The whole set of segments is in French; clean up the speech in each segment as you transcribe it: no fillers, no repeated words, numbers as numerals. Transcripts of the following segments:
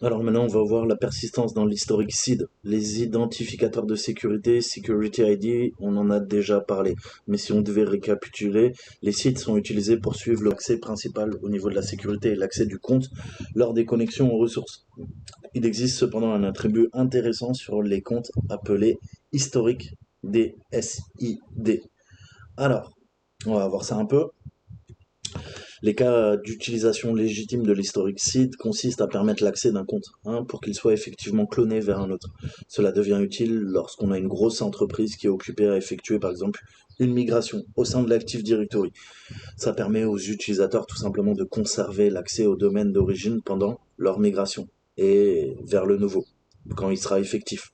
Alors maintenant, on va voir la persistance dans l'historique SID. Les identificateurs de sécurité, Security ID, on en a déjà parlé. Mais si on devait récapituler, les SID sont utilisés pour suivre l'accès principal au niveau de la sécurité et l'accès du compte lors des connexions aux ressources. Il existe cependant un attribut intéressant sur les comptes appelés historiques des SID. Alors, on va voir ça un peu. Les cas d'utilisation légitime de l'historique SID consistent à permettre l'accès d'un compte pour qu'il soit effectivement cloné vers un autre. Cela devient utile lorsqu'on a une grosse entreprise qui est occupée à effectuer par exemple une migration au sein de l'Active Directory. Ça permet aux utilisateurs tout simplement de conserver l'accès au domaine d'origine pendant leur migration et vers le nouveau, quand il sera effectif.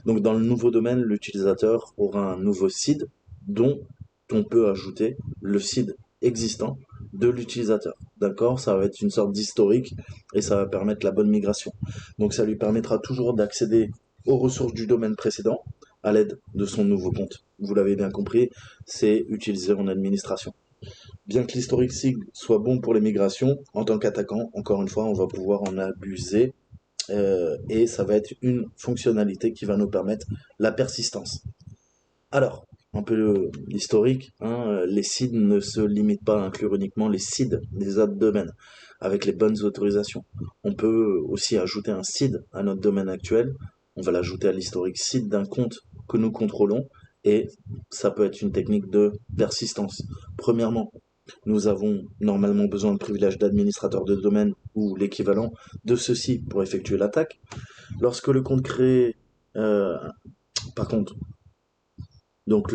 Donc dans le nouveau domaine, l'utilisateur aura un nouveau SID dont on peut ajouter le SID existant de l'utilisateur. D'accord? Ça va être une sorte d'historique et ça va permettre la bonne migration. Donc ça lui permettra toujours d'accéder aux ressources du domaine précédent à l'aide de son nouveau compte. Vous l'avez bien compris, c'est utilisé en administration. Bien que l'historique SIG soit bon pour les migrations, en tant qu'attaquant, encore une fois, on va pouvoir en abuser et ça va être une fonctionnalité qui va nous permettre la persistance. Alors, un peu l'historique, les SID ne se limitent pas à inclure uniquement les SID des autres domaines. Avec les bonnes autorisations, on peut aussi ajouter un SID à notre domaine actuel. On va l'ajouter à l'historique SID d'un compte que nous contrôlons et ça peut être une technique de persistance. Premièrement, nous avons normalement besoin de privilèges d'administrateur de domaine ou l'équivalent de ceci pour effectuer l'attaque. Lorsque le compte créé, euh, par contre, donc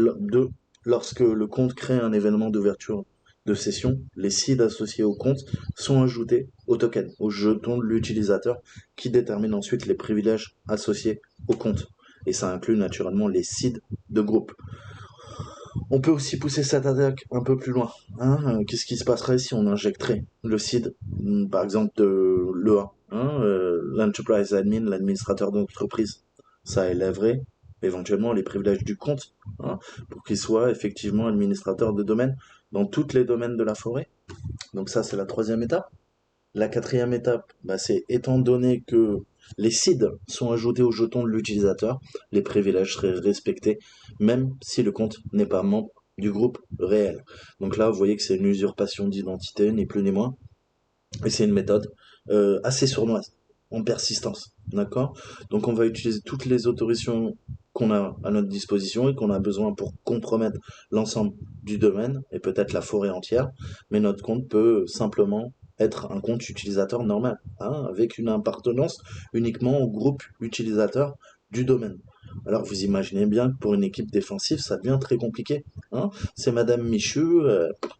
lorsque le compte crée un événement d'ouverture de session, les seeds associés au compte sont ajoutés au token, au jeton de l'utilisateur qui détermine ensuite les privilèges associés au compte. Et ça inclut naturellement les seeds de groupe. On peut aussi pousser cette attaque un peu plus loin. Qu'est-ce qui se passerait si on injecterait le seed, par exemple de l'EA, l'enterprise admin, l'administrateur d'entreprise. Ça élèverait éventuellement les privilèges du compte pour qu'il soit effectivement administrateur de domaine dans tous les domaines de la forêt. Donc ça, c'est la troisième étape. La quatrième étape, c'est étant donné que les seeds sont ajoutés au jeton de l'utilisateur, les privilèges seraient respectés, même si le compte n'est pas membre du groupe réel. Donc là, vous voyez que c'est une usurpation d'identité, ni plus ni moins, et c'est une méthode assez sournoise, en persistance. D'accord? Donc on va utiliser toutes les autorisations qu'on a à notre disposition et qu'on a besoin pour compromettre l'ensemble du domaine et peut-être la forêt entière, mais notre compte peut simplement être un compte utilisateur normal, avec une appartenance uniquement au groupe utilisateur du domaine. Alors vous imaginez bien que pour une équipe défensive, ça devient très compliqué. C'est Madame Michu,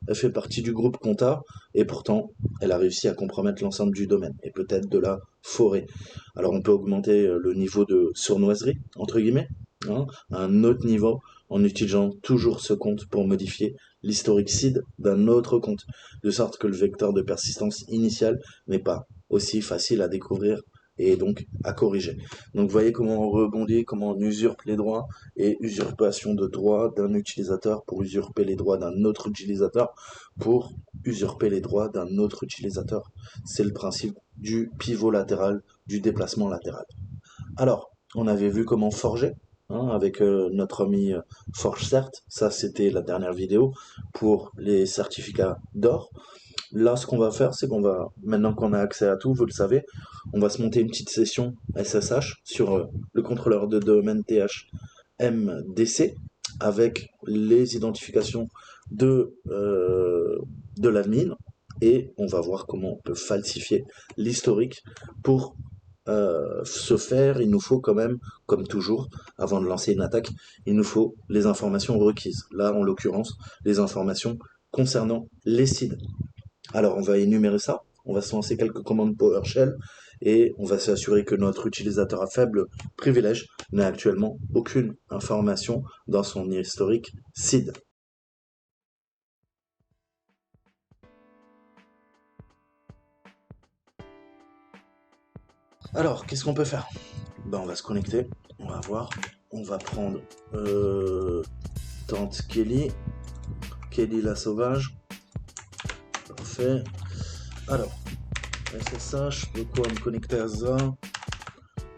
elle fait partie du groupe Compta, et pourtant, elle a réussi à compromettre l'ensemble du domaine, et peut-être de la forêt. Alors on peut augmenter le niveau de sournoiserie, entre guillemets, à un autre niveau, en utilisant toujours ce compte pour modifier l'historique seed d'un autre compte, de sorte que le vecteur de persistance initial n'est pas aussi facile à découvrir et donc à corriger. Donc vous voyez comment on rebondit, comment on usurpe les droits, et usurpation de droits d'un utilisateur pour usurper les droits d'un autre utilisateur pour usurper les droits d'un autre utilisateur. C'est le principe du pivot latéral, du déplacement latéral. Alors, on avait vu comment forger avec notre ami ForgeCert. Ça, c'était la dernière vidéo pour les certificats d'or. Là, ce qu'on va faire, c'est qu'on va, maintenant qu'on a accès à tout, vous le savez, on va se monter une petite session SSH sur le contrôleur de domaine THMDC avec les identifications de l'admin et on va voir comment on peut falsifier l'historique pour se faire. Il nous faut quand même, comme toujours, avant de lancer une attaque, il nous faut les informations requises. Là, en l'occurrence, les informations concernant les seeds. Alors, on va énumérer ça. On va se lancer quelques commandes PowerShell et on va s'assurer que notre utilisateur à faible privilège n'a actuellement aucune information dans son historique SID. Alors, qu'est-ce qu'on peut faire? On va se connecter, on va voir, on va prendre Tante Kelly, Kelly la sauvage. Parfait. Alors, SSH, de quoi me connecter à ça.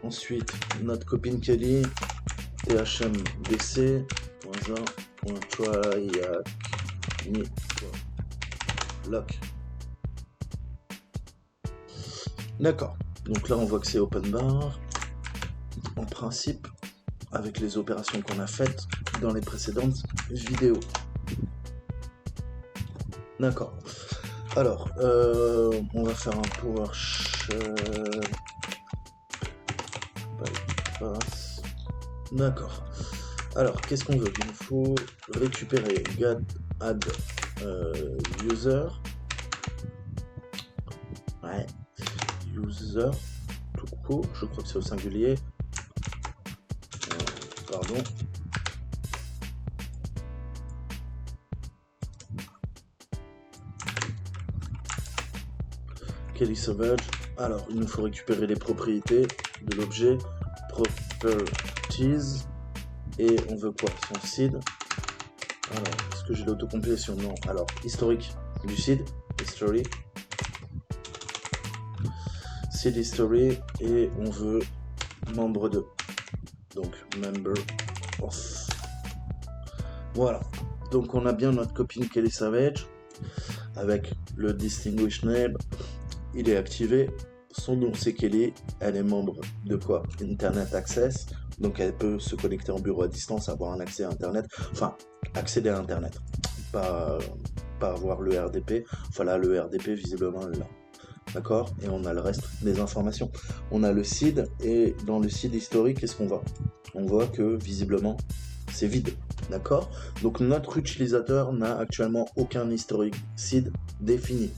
Ensuite, notre copine Kelly, thmdc.tryacni.lock. D'accord. Donc là, on voit que c'est open bar. En principe, avec les opérations qu'on a faites dans les précédentes vidéos. D'accord. Alors, on va faire un PowerShell bypass. D'accord. Alors, qu'est-ce qu'on veut? Il nous faut récupérer get add user. Ouais. User, tout court. Je crois que c'est au singulier. Pardon. Kelly Savage. Alors, il nous faut récupérer les propriétés de l'objet properties et on veut quoi? Son seed. Alors, est-ce que j'ai l'autocomplétion? Non. Alors, historique du seed, history, seed history et on veut membre de. Donc, member of. Voilà. Donc, on a bien notre copine Kelly Savage avec le distinguish name. Il est activé, son nom c'est Kelly, elle est membre de quoi? Internet Access, donc elle peut se connecter en bureau à distance, avoir un accès à Internet, enfin accéder à Internet, pas avoir le RDP, enfin là le RDP visiblement là, d'accord? Et on a le reste des informations. On a le seed et dans le seed historique, qu'est-ce qu'on voit? On voit que visiblement c'est vide, d'accord? Donc notre utilisateur n'a actuellement aucun historique seed défini.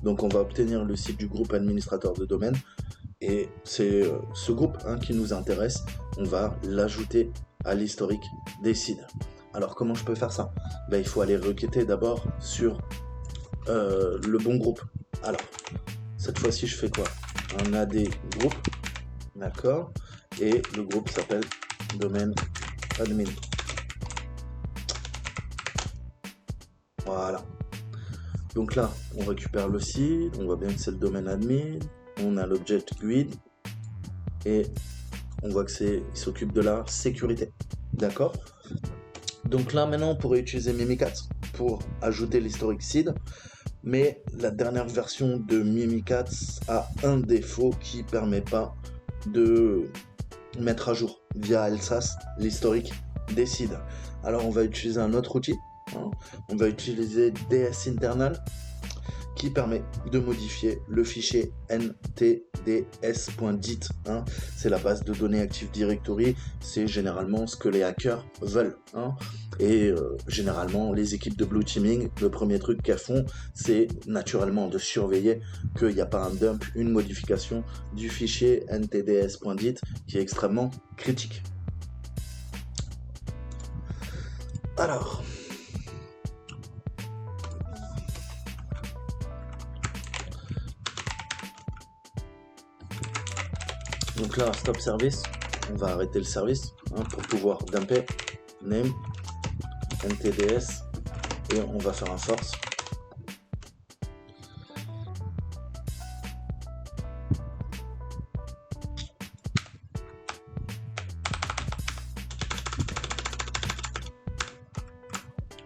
Donc on va obtenir le site du groupe administrateur de domaine et c'est ce groupe qui nous intéresse. On va l'ajouter à l'historique des sites. Alors comment je peux faire ça? Il faut aller requêter d'abord sur le bon groupe. Alors cette fois-ci je fais quoi? Un AD groupe, d'accord? Et le groupe s'appelle domaine admin. Voilà. Donc là, on récupère le site, on voit bien que c'est le domaine admin, on a l'object grid et on voit que il s'occupe de la sécurité. D'accord? Donc là, maintenant, on pourrait utiliser Mimikatz pour ajouter l'historique seed, mais la dernière version de Mimikatz a un défaut qui ne permet pas de mettre à jour via LSAS l'historique des seeds. Alors, on va utiliser un autre outil. On va utiliser DS Internal qui permet de modifier le fichier ntds.dit. C'est la base de données Active Directory, c'est généralement ce que les hackers veulent. Et généralement, les équipes de Blue Teaming, le premier truc qu'elles font, c'est naturellement de surveiller qu'il n'y a pas un dump, une modification du fichier ntds.dit qui est extrêmement critique. Alors, donc là, stop service, on va arrêter le service pour pouvoir dumper name ntds et on va faire un force.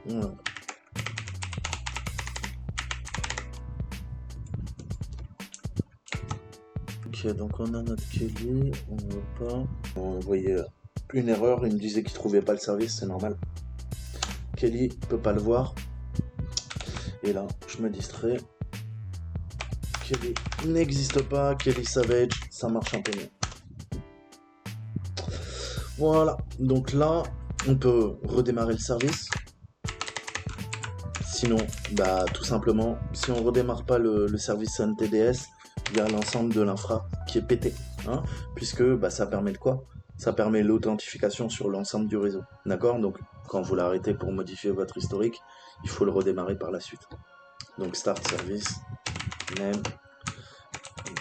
Voilà. Ok, donc on a notre Kelly, on ne veut pas. On voyait une erreur, il me disait qu'il trouvait pas le service, c'est normal. Kelly peut pas le voir. Et là, je me distrais. Kelly n'existe pas, Kelly Savage, ça marche un peu mieux. Voilà, donc là, on peut redémarrer le service. Sinon, tout simplement, si on redémarre pas le service NTDS, il y a l'ensemble de l'infra qui est pété, puisque ça permet de quoi? Ça permet l'authentification sur l'ensemble du réseau, d'accord? Donc, quand vous l'arrêtez pour modifier votre historique, il faut le redémarrer par la suite. Donc, start service, name,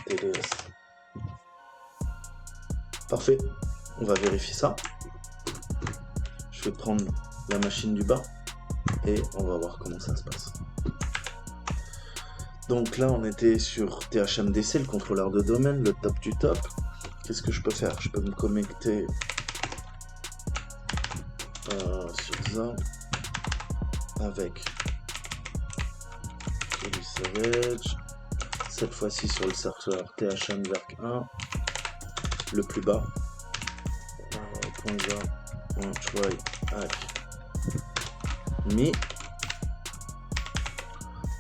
NTDS. Parfait, on va vérifier ça. Je vais prendre la machine du bas et on va voir comment ça se passe. Donc là, on était sur THMDC, le contrôleur de domaine, le top du top. Qu'est-ce que je peux faire? Je peux me connecter sur ça avec Kelly Savage. Cette fois-ci sur le serveur THMVerk1, le plus bas. Try hack me.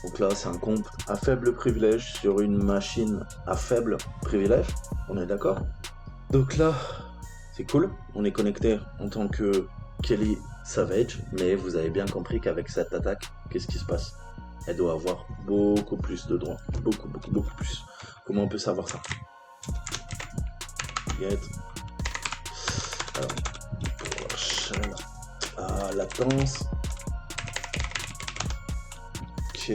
Donc là, c'est un compte à faible privilège sur une machine à faible privilège. On est d'accord? Donc là, c'est cool. On est connecté en tant que Kelly Savage. Mais vous avez bien compris qu'avec cette attaque, qu'est-ce qui se passe? Elle doit avoir beaucoup plus de droits. Beaucoup plus. Comment on peut savoir ça? Get. Alors, prochaine. Latence. Ok.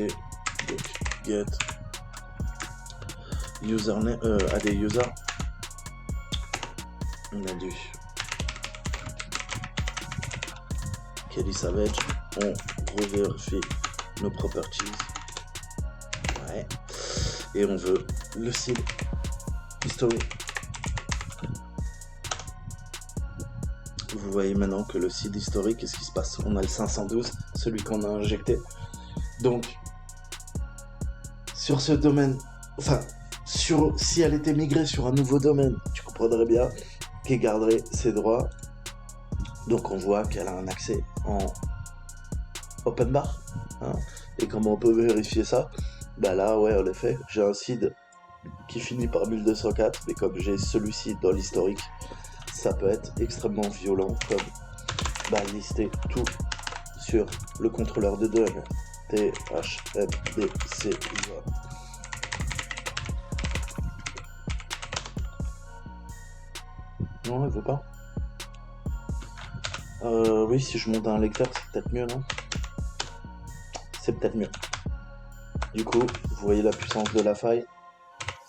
Donc, get. Username. AD user. On a du Kelly Savage. On revérifie nos properties. Ouais. Et on veut le seed history. Vous voyez maintenant que le seed historique, qu'est-ce qui se passe? On a le 512, celui qu'on a injecté. Donc, sur ce domaine, enfin, si elle était migrée sur un nouveau domaine, tu comprendrais bien qu'elle garderait ses droits. Donc, on voit qu'elle a un accès en open bar. Hein, et comment on peut vérifier ça? Bah là, ouais, en effet, j'ai un seed qui finit par 1204, mais comme j'ai celui-ci dans l'historique, ça peut être extrêmement violent comme lister tout sur le contrôleur de domaine. THMDC. Non, elle veut pas. Oui, si je monte un lecteur, c'est peut-être mieux, non? C'est peut-être mieux. Du coup, vous voyez la puissance de la faille,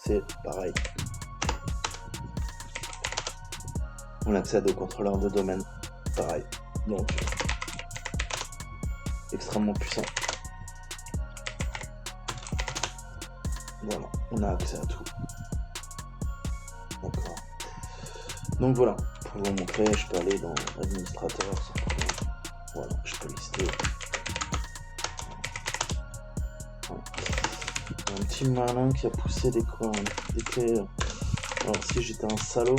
c'est pareil. On accède au contrôleur de domaine, pareil. Donc, extrêmement puissant. Voilà, on a accès à tout. D'accord. Donc voilà, pour vous montrer, je peux aller dans administrateur, sans problème. Voilà, je peux lister. Voilà. Un petit malin qui a poussé des coins, des clés. Alors si j'étais un salaud,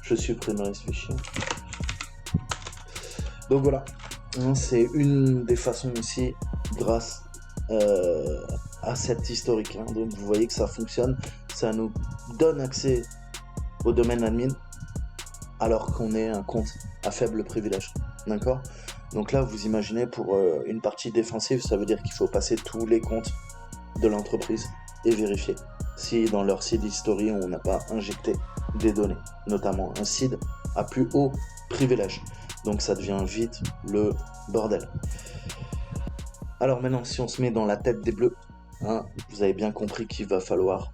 je supprimerais ce fichier. Donc voilà, c'est une des façons aussi grâce à cette historique. Donc vous voyez que ça fonctionne, ça nous donne accès au domaine admin alors qu'on est un compte à faible privilège. D'accord? Donc là, vous imaginez pour une partie défensive, ça veut dire qu'il faut passer tous les comptes de l'entreprise et vérifier si dans leur seed history on n'a pas injecté des données, notamment un seed à plus haut privilège. Donc ça devient vite le bordel. Alors maintenant, si on se met dans la tête des bleus, hein, vous avez bien compris qu'il va falloir,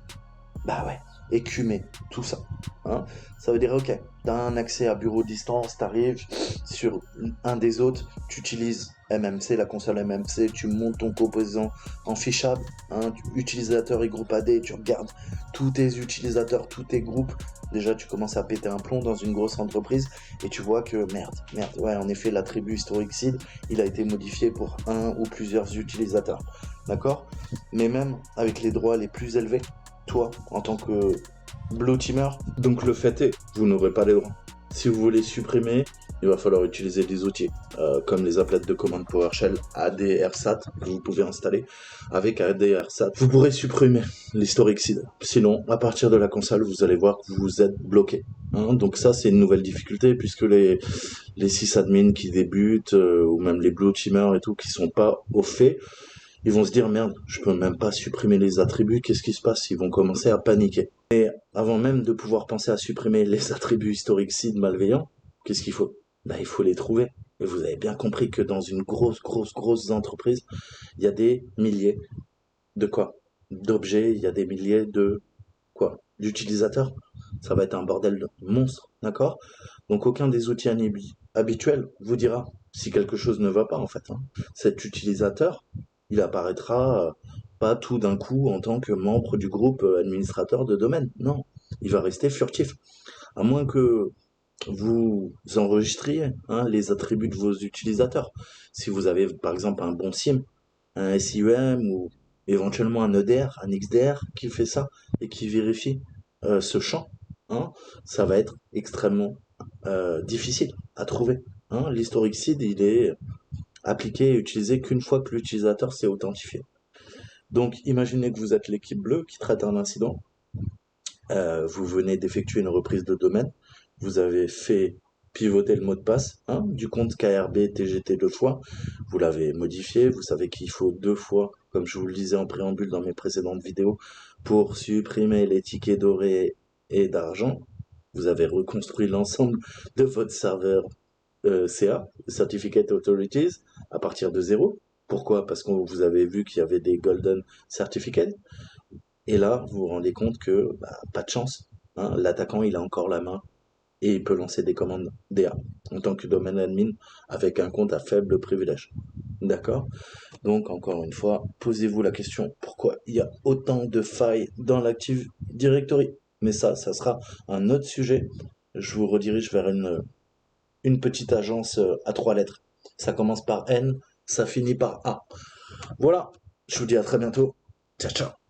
écumer tout ça. Hein. Ça veut dire, ok, tu as un accès à bureau distance, tu arrives sur un des autres, tu utilises MMC, la console MMC, tu montes ton composant en fichable, hein, utilisateur et groupe AD, tu regardes tous tes utilisateurs, tous tes groupes. Déjà, tu commences à péter un plomb dans une grosse entreprise et tu vois que merde, ouais, en effet, l'attribut historique seed, il a été modifié pour un ou plusieurs utilisateurs. D'accord? Mais même avec les droits les plus élevés, toi, en tant que blue teamer, donc le fait est, vous n'aurez pas les droits. Si vous voulez supprimer, il va falloir utiliser des outils comme les applets de commande PowerShell ADRSAT que vous pouvez installer. Avec ADRSAT, vous pourrez supprimer l'historique seed. Sinon, à partir de la console, vous allez voir que vous êtes bloqué. Hein, donc ça, c'est une nouvelle difficulté puisque les sysadmins qui débutent ou même les blue teamers et tout qui sont pas au fait, ils vont se dire merde, je peux même pas supprimer les attributs, qu'est-ce qui se passe? Ils vont commencer à paniquer. Et avant même de pouvoir penser à supprimer les attributs historiques seed malveillants, qu'est-ce qu'il faut? Il faut les trouver. Et vous avez bien compris que dans une grosse entreprise, il y a des milliers de quoi? D'objets, il y a des milliers de quoi? D'utilisateurs. Ça va être un bordel de monstre, d'accord? Donc aucun des outils habituels vous dira si quelque chose ne va pas en fait, hein. Cet utilisateur, il apparaîtra pas tout d'un coup en tant que membre du groupe administrateur de domaine. Non, il va rester furtif. À moins que vous enregistriez, hein, les attributs de vos utilisateurs. Si vous avez par exemple un bon SIM, un SIEM ou éventuellement un EDR, un XDR qui fait ça et qui vérifie ce champ, hein, ça va être extrêmement difficile à trouver, hein. L'historic seed, il est appliqué et utilisé qu'une fois que l'utilisateur s'est authentifié. Donc imaginez que vous êtes l'équipe bleue qui traite un incident. Vous venez d'effectuer une reprise de domaine, vous avez fait pivoter le mot de passe, hein, du compte KRB TGT 2 fois, vous l'avez modifié, vous savez qu'il faut 2 fois, comme je vous le disais en préambule dans mes précédentes vidéos, pour supprimer les tickets dorés et d'argent. Vous avez reconstruit l'ensemble de votre serveur CA, Certificate Authorities, à partir de zéro. Pourquoi? Parce que vous avez vu qu'il y avait des Golden Certificates. Et là, vous vous rendez compte que pas de chance, hein, l'attaquant il a encore la main et il peut lancer des commandes DA en tant que domaine admin avec un compte à faible privilège. D'accord? Donc encore une fois, posez-vous la question pourquoi il y a autant de failles dans l'Active Directory. Mais ça sera un autre sujet. Je vous redirige vers une petite agence à 3 lettres. Ça commence par N, ça finit par A. Voilà, je vous dis à très bientôt. Ciao, ciao.